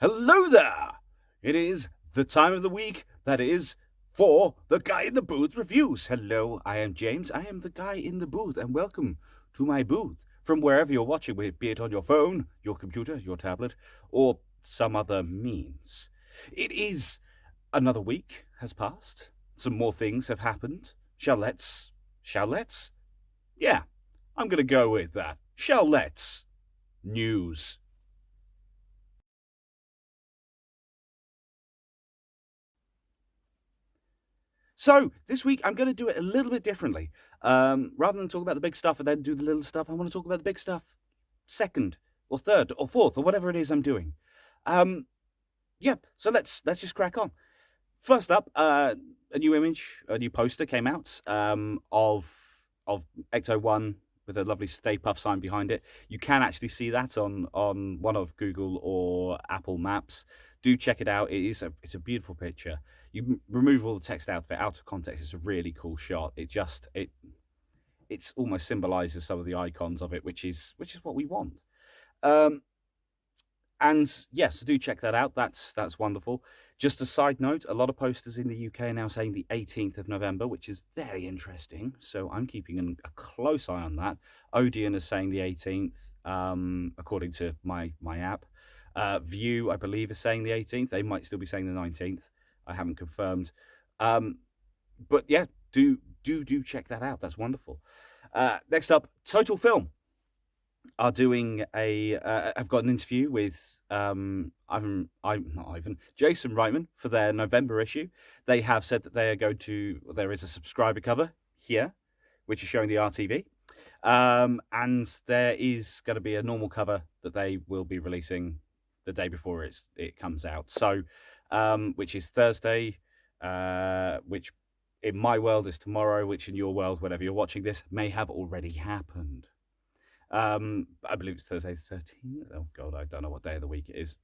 Hello there! It is the time of the week that is for the Guy in the Booth reviews. Hello, I am James. I am the Guy in the Booth, and welcome to my booth from wherever you're watching, be it on your phone, your computer, your tablet, or some other means. It is another week has passed. Some more things have happened. Shall let's? Yeah, I'm going to go with that. Shall let's? News. So this week I'm going to do it a little bit differently. Rather than talk about the big stuff and then do the little stuff, I want to talk about the big stuff second or third or fourth or whatever it is I'm doing. Yep. So let's just crack on. First up, a new poster came out of Ecto-1 with a lovely Stay Puft sign behind it. You can actually see that on one of Google or Apple Maps. Do check it out. It's a beautiful picture. You remove all the text out of it, out of context. It's a really cool shot. It's almost symbolizes some of the icons of it, which is what we want. And yes, do check that out. That's wonderful. Just a side note, a lot of posters in the UK are now saying the 18th of November, which is very interesting. So I'm keeping a close eye on that. Odeon is saying the 18th, according to my app. View, I believe, is saying the 18th. They might still be saying the 19th. I haven't confirmed. But yeah, do check that out. That's wonderful. Next up, Total Film are doing I've got an interview with Jason Reitman for their November issue. They have said that they are going to. There is a subscriber cover here, which is showing the RTV, and there is going to be a normal cover that they will be releasing the day before it comes out. So, which is Thursday, which in my world is tomorrow, which in your world, whenever you're watching this, may have already happened. I believe it's Thursday the 13th. Oh, God, I don't know what day of the week it is.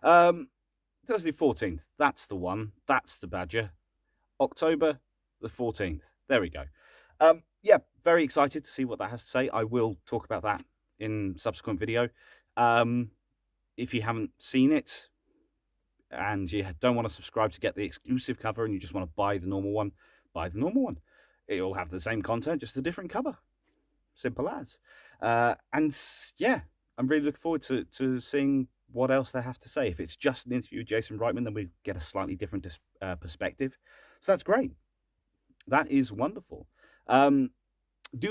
Thursday 14th. That's the one. That's the badger. October the 14th. There we go. Yeah, very excited to see what that has to say. I will talk about that in subsequent video. If you haven't seen it and you don't want to subscribe to get the exclusive cover and you just want to buy the normal one, buy the normal one. It'll have the same content, just a different cover. Simple as. And yeah, I'm really looking forward to seeing what else they have to say. If it's just an interview with Jason Reitman, then we get a slightly different perspective. So that's great. That is wonderful. Do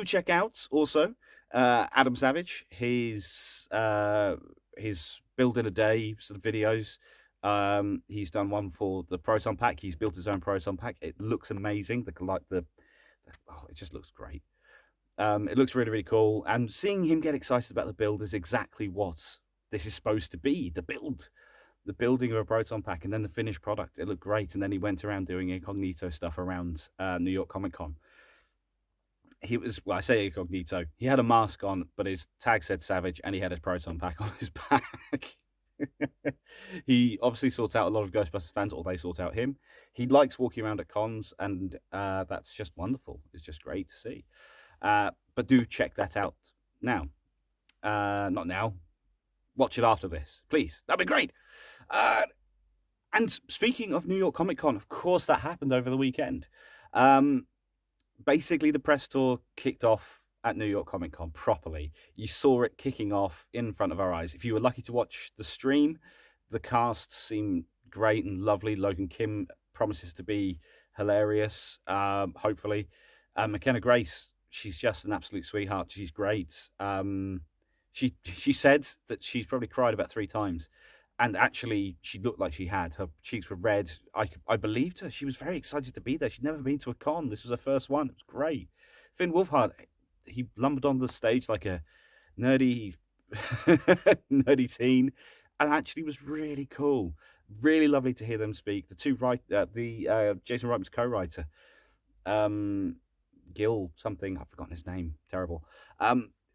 check out also Adam Savage, his build in a day sort of videos. He's done one for the Proton pack. He's built his own Proton pack. It looks amazing. It just looks great. It looks really, really cool. And seeing him get excited about the build is exactly what this is supposed to be. The building of a Proton pack, and then the finished product. It looked great. And then he went around doing incognito stuff around New York Comic Con. I say incognito. He had a mask on, but his tag said Savage, and he had his Proton pack on his back. He obviously sorts out a lot of Ghostbusters fans, or they sort out him. He likes walking around at cons, and that's just wonderful. It's just great to see. But do check that out now. Not now. Watch it after this, please. That'd be great. And speaking of New York Comic Con, of course, that happened over the weekend. Basically, the press tour kicked off at New York Comic Con properly. You saw it kicking off in front of our eyes. If you were lucky to watch the stream, the cast seemed great and lovely. Logan Kim promises to be hilarious, hopefully. McKenna Grace, she's just an absolute sweetheart. She's great. She said that she's probably cried about 3 times. And actually, she looked like she had. Her cheeks were red. I believed her. She was very excited to be there. She'd never been to a con. This was her first one. It was great. Finn Wolfhard, he lumbered on the stage like a nerdy, nerdy teen, and actually was really cool. Really lovely to hear them speak. Jason Reitman's co-writer, Gil something, I've forgotten his name. Terrible.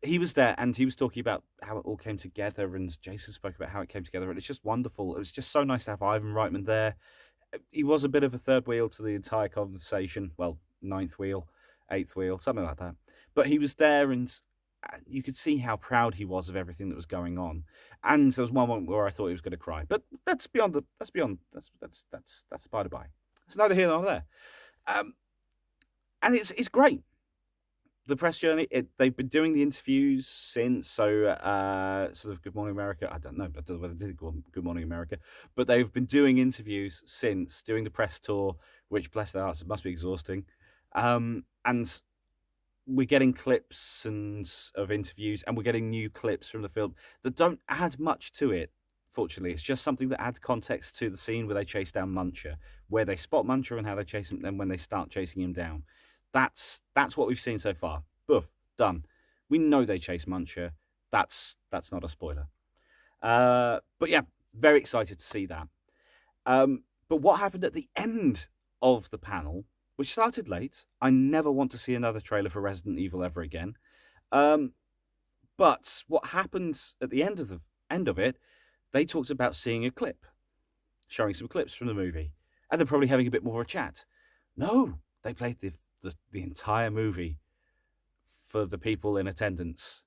He was there and he was talking about how it all came together, and Jason spoke about how it came together, and it's just wonderful. It was just so nice to have Ivan Reitman there. He was a bit of a third wheel to the entire conversation. Well, 9th wheel, 8th wheel, something like that. But he was there, and you could see how proud he was of everything that was going on. And there was one moment where I thought he was going to cry, but that's by the by. It's neither here nor there. And it's great. The press journey, they've been doing the interviews since, sort of Good Morning America. I don't know whether they did Good Morning America, but they've been doing interviews since, doing the press tour, which, bless their hearts, it must be exhausting. And we're getting clips of interviews, and we're getting new clips from the film that don't add much to it. Fortunately, it's just something that adds context to the scene where they chase down Muncher, where they spot Muncher and how they chase him, then when they start chasing him down. That's what we've seen so far. Boof, done. We know they chase Muncher. That's not a spoiler. But yeah, very excited to see that. But what happened at the end of the panel, which started late, I never want to see another trailer for Resident Evil ever again. But what happens at the end of it, they talked about seeing a clip, showing some clips from the movie, and they're probably having a bit more of a chat. No, they played the entire movie for the people in attendance.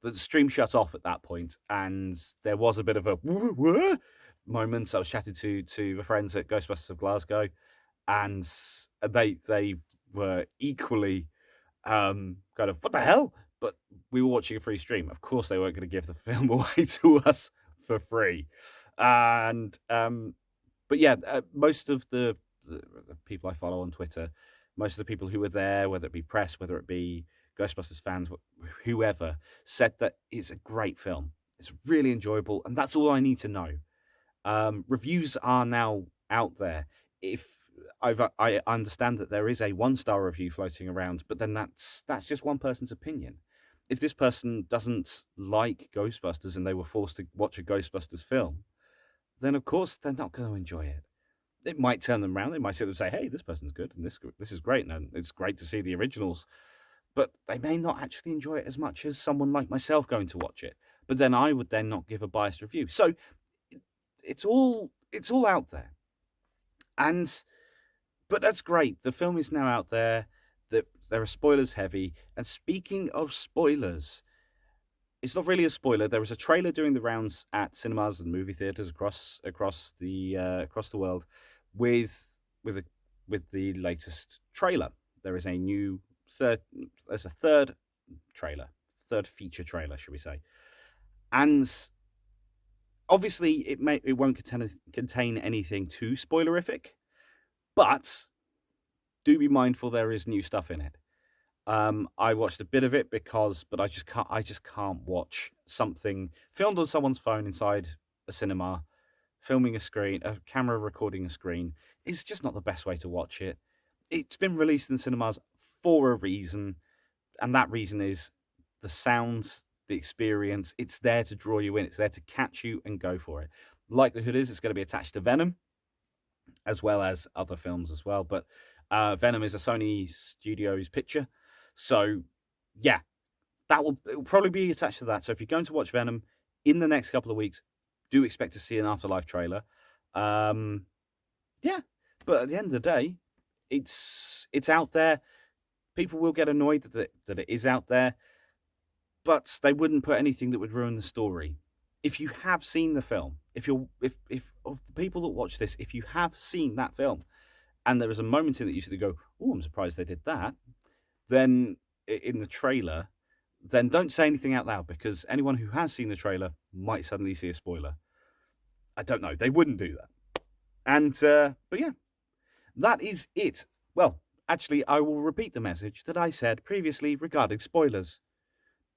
The stream shut off at that point, and there was a bit of a moment. I was chatting to my friends at Ghostbusters of Glasgow, and they were equally kind of, what the hell? But we were watching a free stream. Of course, they weren't going to give the film away to us for free. And but yeah, most of the people I follow on Twitter, most of the people who were there, whether it be press, whether it be Ghostbusters fans, whoever, said that it's a great film. It's really enjoyable, and that's all I need to know. Reviews are now out there. If I understand that there is a 1-star review floating around, but then that's just one person's opinion. If this person doesn't like Ghostbusters and they were forced to watch a Ghostbusters film, then of course they're not going to enjoy it. It might turn them around. They might sit there and say, "Hey, this person's good, and this is great, and it's great to see the originals." But they may not actually enjoy it as much as someone like myself going to watch it. But then I would then not give a biased review. So it's all out there, but that's great. The film is now out there. There are spoilers heavy. And speaking of spoilers, it's not really a spoiler. There was a trailer doing the rounds at cinemas and movie theaters across the world with the latest trailer. There is a new there's a third feature trailer, should we say? And obviously, it won't contain anything too spoilerific, but do be mindful there is new stuff in it. I watched a bit of it but I just can't watch something filmed on someone's phone inside a cinema, filming a camera recording a screen. It's just not the best way to watch it. It's been released in cinemas for a reason, and that reason is the sound, the experience. It's there to draw you in. It's there to catch you and go for it. Likelihood is it's going to be attached to Venom, as well as other films as well. But Venom is a Sony Studios picture, so yeah, it will probably be attached to that. So if you're going to watch Venom in the next couple of weeks, do expect to see an Afterlife trailer. Yeah, but at the end of the day, it's out there. People will get annoyed that it is out there, but they wouldn't put anything that would ruin the story. If you have seen the film, if of the people that watch this, if you have seen that film, and there is a moment in it you sort of go, "Oh, I'm surprised they did that," then in the trailer, then don't say anything out loud, because anyone who has seen the trailer might suddenly see a spoiler. I don't know. They wouldn't do that. And but yeah, that is it. Well, actually, I will repeat the message that I said previously regarding spoilers.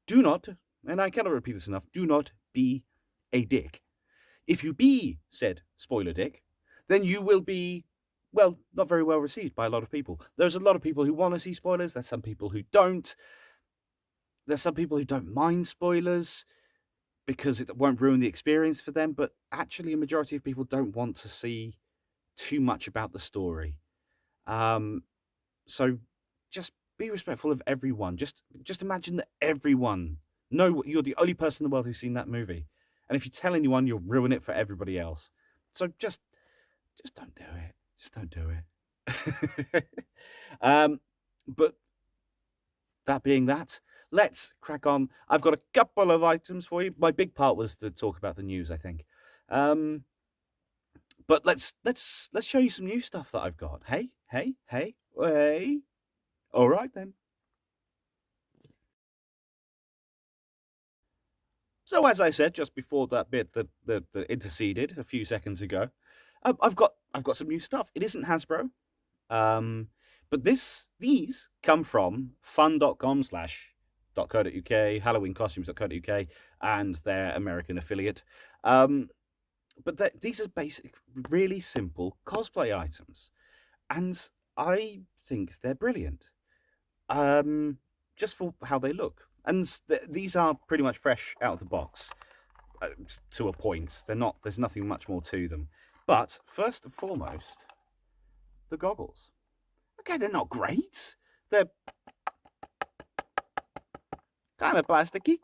Do not, and I cannot repeat this enough, do not be a dick. If you be said spoiler dick, then you will be, well, not very well received by a lot of people. There's a lot of people who want to see spoilers. There's some people who don't. There's some people who don't mind spoilers because it won't ruin the experience for them. But actually, a majority of people don't want to see too much about the story. So just be respectful of everyone. Just imagine that everyone know you're the only person in the world who's seen that movie. And if you tell anyone, you'll ruin it for everybody else. So just don't do it. Just don't do it. But that being that, let's crack on. I've got a couple of items for you. My big part was to talk about the news, I think. But let's show you some new stuff that I've got. Hey. All right then. So as I said just before that bit that interceded a few seconds ago, I've got some new stuff. It isn't Hasbro, but these come from fun.com/.co.uk, Halloweencostumes.co.uk, and their American affiliate. But these are basic, really simple cosplay items, and I think they're brilliant. Just for how they look, and these are pretty much fresh out of the box, to a point. They're not. There's nothing much more to them. But first and foremost, the goggles. Okay, they're not great. They're kind of plasticky,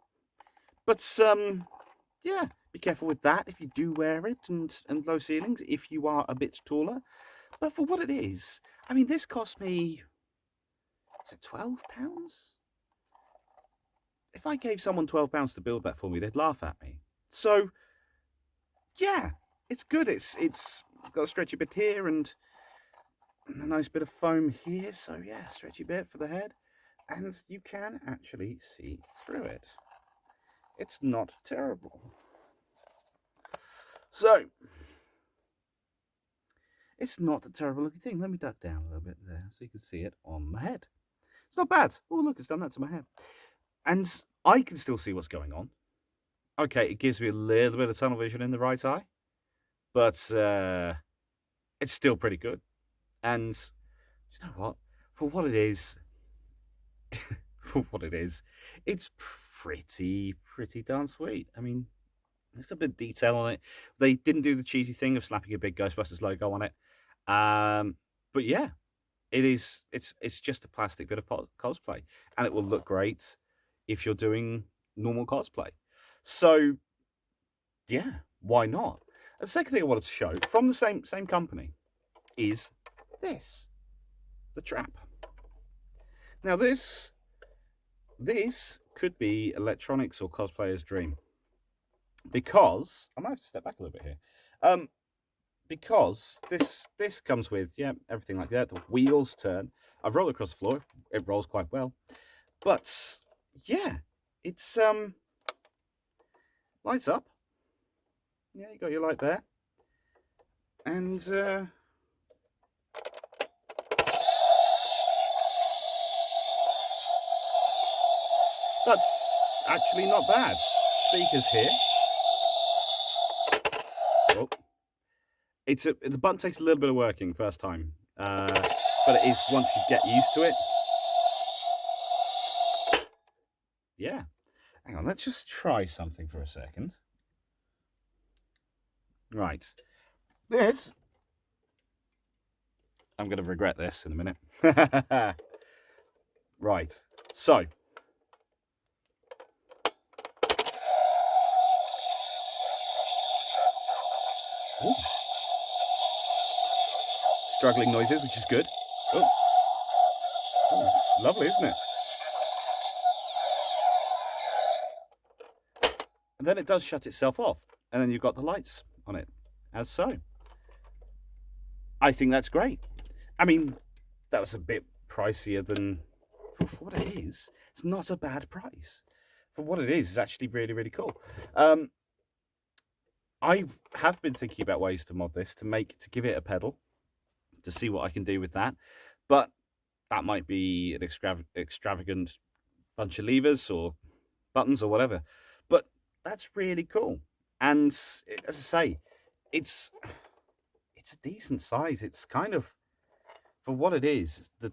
but yeah. Be careful with that if you do wear it, and low ceilings if you are a bit taller. But for what it is, I mean, this cost me, is it £12? If I gave someone £12 to build that for me, they'd laugh at me. So, yeah, it's good. It's got a stretchy bit here and a nice bit of foam here. So yeah, stretchy bit for the head, and you can actually see through it. It's not terrible. So, it's not a terrible looking thing. Let me duck down a little bit there so you can see it on my head. It's not bad. Oh, look, it's done that to my head. And I can still see what's going on. Okay, it gives me a little bit of tunnel vision in the right eye, but it's still pretty good. And you know what? For what it is, it's pretty darn sweet. I mean, it's got a bit of detail on it. They didn't do the cheesy thing of slapping a big Ghostbusters logo on it. But yeah, it is. It's just a plastic bit of cosplay, and it will look great if you're doing normal cosplay. So yeah, why not? The second thing I wanted to show from the same company is this, the trap. Now this could be electronics or cosplayer's dream, because I might have to step back a little bit here. Because this comes with, yeah, everything like that. The wheels turn. I've rolled across the floor. It rolls quite well. But yeah, it's lights up. Yeah, you got your light there. And that's actually not bad. Speakers here. Oh. The button takes a little bit of working first time, but it is once you get used to it. Yeah. Hang on, let's just try something for a second. Right. This, I'm going to regret this in a minute. Right. So. Ooh. Struggling noises, which is good. Oh. Oh, it's lovely, isn't it? And then it does shut itself off, and then you've got the lights on it, as so. I think that's great. I mean, that was a bit pricier than, for what it is. It's not a bad price. For what it is, it's actually really cool. I have been thinking about ways to mod this to give it a pedal, to see what I can do with that, but that might be an extravagant bunch of levers or buttons or whatever. But that's really cool, and as I say, it's a decent size. It's kind of, for what it is, the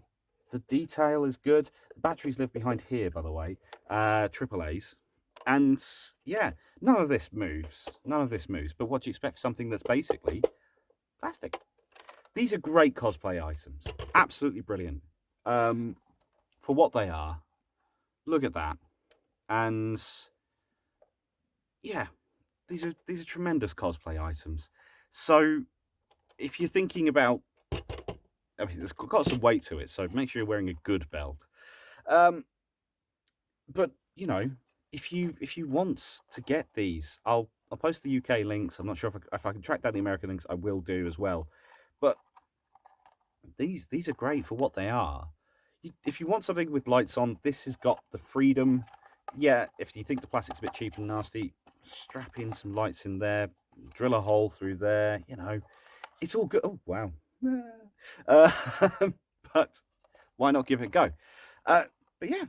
detail is good. The batteries live behind here, by the way, AAA's. And yeah, none of this moves. But what do you expect for something that's basically plastic? These are great cosplay items. Absolutely brilliant. For what they are, look at that. And yeah, these are tremendous cosplay items. So if you're thinking about, I mean, it's got some weight to it, so make sure you're wearing a good belt. but you know, if you want to get these, I'll post the UK links. I'm not sure if I can track down the American links. I will do as well. But these are great for what they are. If you want something with lights on, this has got the freedom. Yeah, if you think the plastic's a bit cheap and nasty, strap in some lights in there, drill a hole through there. You know, it's all good. Oh wow. Uh, but why not give it a go? But yeah,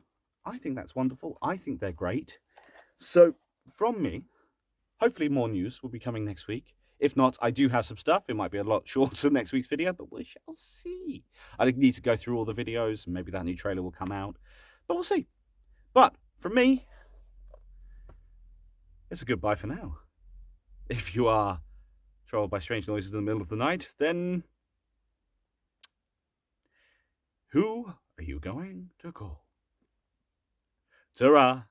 I think that's wonderful. I think they're great. So from me, hopefully more news will be coming next week. If not, I do have some stuff. It might be a lot shorter next week's video, but we shall see. I need to go through all the videos, and maybe that new trailer will come out, but we'll see. But from me, it's a goodbye for now. If you are troubled by strange noises in the middle of the night, then who are you going to call? Ta-ra!